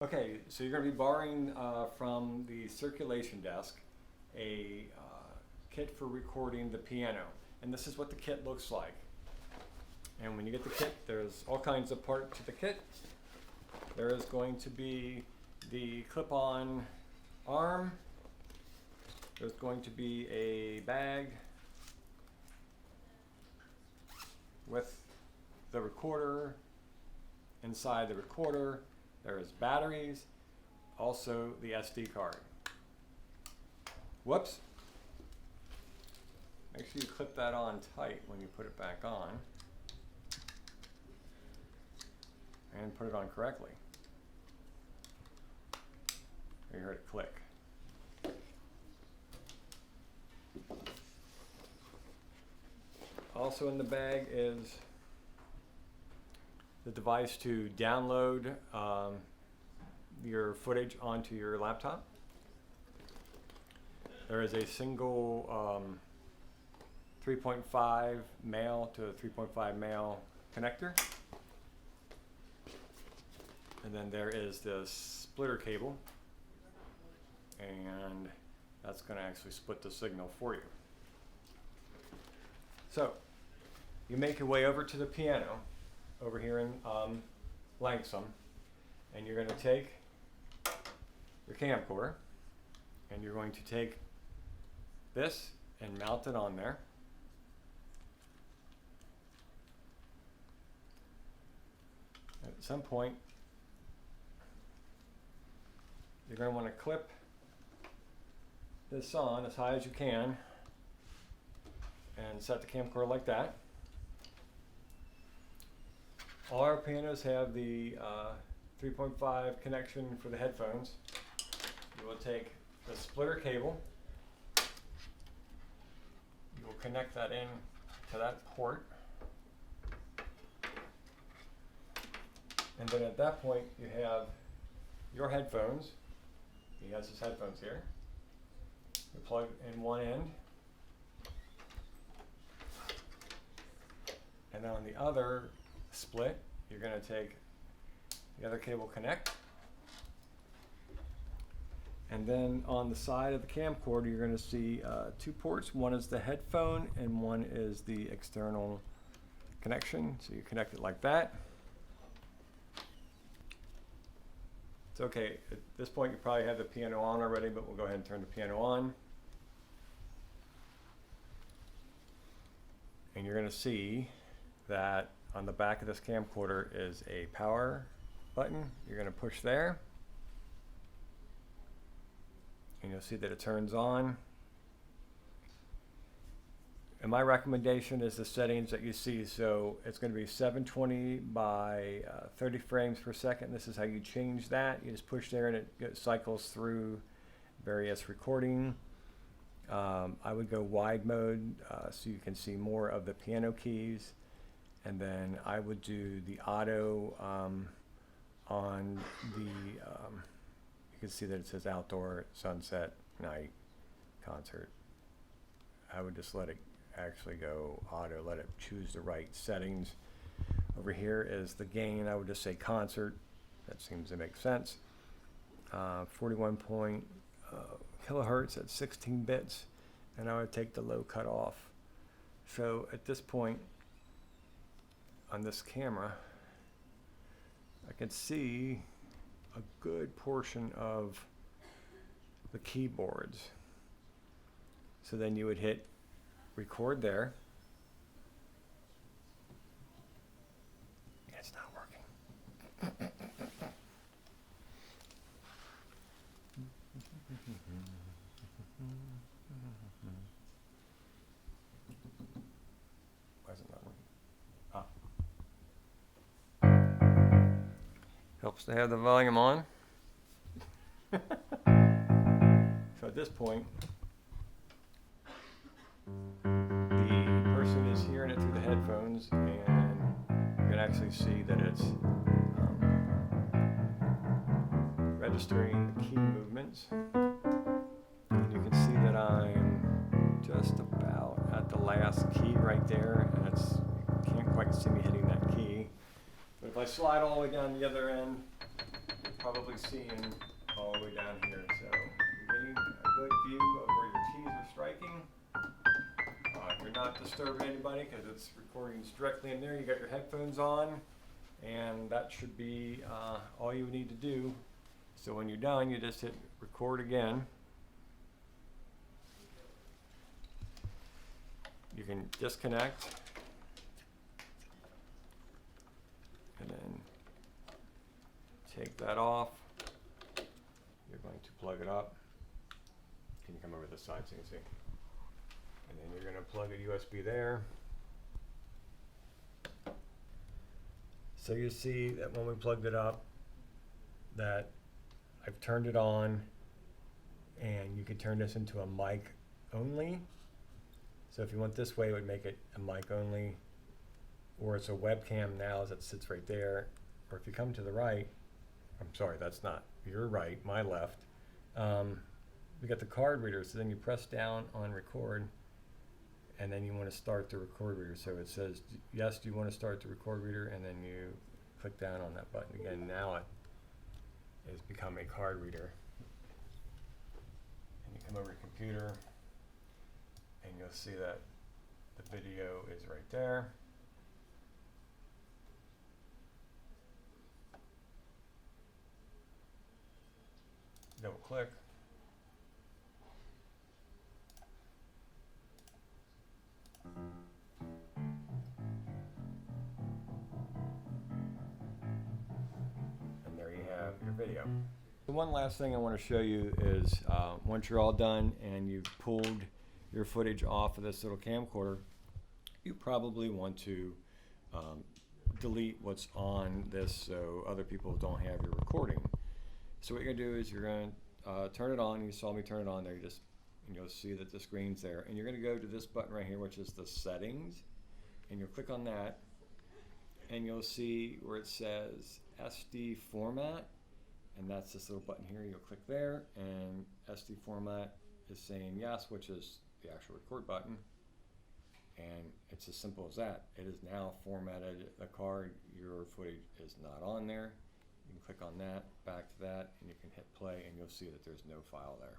Okay, so you're going to be borrowing from the circulation desk a kit for recording the piano. And this is what the kit looks like. And when you get the kit, there's all kinds of parts to the kit. There is going to be the clip-on arm. There's going to be a bag with the recorder. Inside the recorder, there is batteries, also the SD card. Whoops. Make sure you clip that on tight when you put it back on. And put it on correctly. You heard it click. Also in the bag is the device to download your footage onto your laptop. There is a single 3.5 male to 3.5 male connector. And then there is the splitter cable, and that's going to actually split the signal for you. So you make your way over to the piano over here in Langsam, and you're going to take your camcorder and you're going to take this and mount it on there. At some point you're going to want to clip this on as high as you can and set the camcorder like that. All our pianos have the 3.5 connection for the headphones. You will take the splitter cable, you will connect that in to that port, and then at that point you have your headphones. He has his headphones here. You plug in one end, and then on the other split, you're going to take the other cable connect, and then on the side of the camcorder you're going to see two ports. One is the headphone and one is the external connection. So you connect it like that. It's okay, at this point you probably have the piano on already, but we'll go ahead and turn the piano on. And you're going to see that on the back of this camcorder is a power button. You're going to push there, and you'll see that it turns on. And my recommendation is the settings that you see. So it's going to be 720 by 30 frames per second. This is how you change that. You just push there and it cycles through various recording. I would go wide mode so you can see more of the piano keys. And then I would do the auto on the, you can see that it says outdoor, sunset, night, concert. I would just let it actually go auto, let it choose the right settings. Over here is the gain. I would just say concert. That seems to make sense. 41 kilohertz at 16 bits, and I would take the low cut off. So at this point on this camera, I can see a good portion of the keyboards. So then you would hit record there. It's not working. Why is it not working? Helps to have the volume on. So at this point, the person is hearing it through the headphones, and you can actually see that it's registering the key movements. And you can see that I'm just about at the last key right there, and you can't quite see me hitting that key. But if I slide all the way down the other end, probably seeing all the way down here. So you're getting a good view of where your T's are striking. You're not disturbing anybody because it's recording directly in there. You got your headphones on, and that should be all you need to do. So when you're done, you just hit record again. You can disconnect and then take that off. You're going to plug it up. Can you come over this side so you can see? And then you're going to plug a USB there. So you see that when we plugged it up, that I've turned it on, and you could turn this into a mic only. So if you went this way, it would make it a mic only, or it's a webcam now as it sits right there. Or if you come to the right, I'm sorry, that's not your right, my left. We got the card reader, so then you press down on record, and then you want to start the record reader. So it says, yes, do you want to start the record reader? And then you click down on that button again. Now it has become a card reader. And you come over to computer, and you'll see that the video is right there. Double click. And there you have your video. The one last thing I want to show you is once you're all done and you've pulled your footage off of this little camcorder, you probably want to delete what's on this so other people don't have your recording. So what you're going to do is you're going to turn it on. You saw me turn it on there. And you'll see that the screen's there. And you're going to go to this button right here, which is the settings. And you'll click on that. And you'll see where it says SD format. And that's this little button here. You'll click there. And SD format is saying yes, which is the actual record button. And it's as simple as that. It is now formatted the card. Your footage is not on there. You can click on that, back to that, and you can hit play, and you'll see that there's no file there.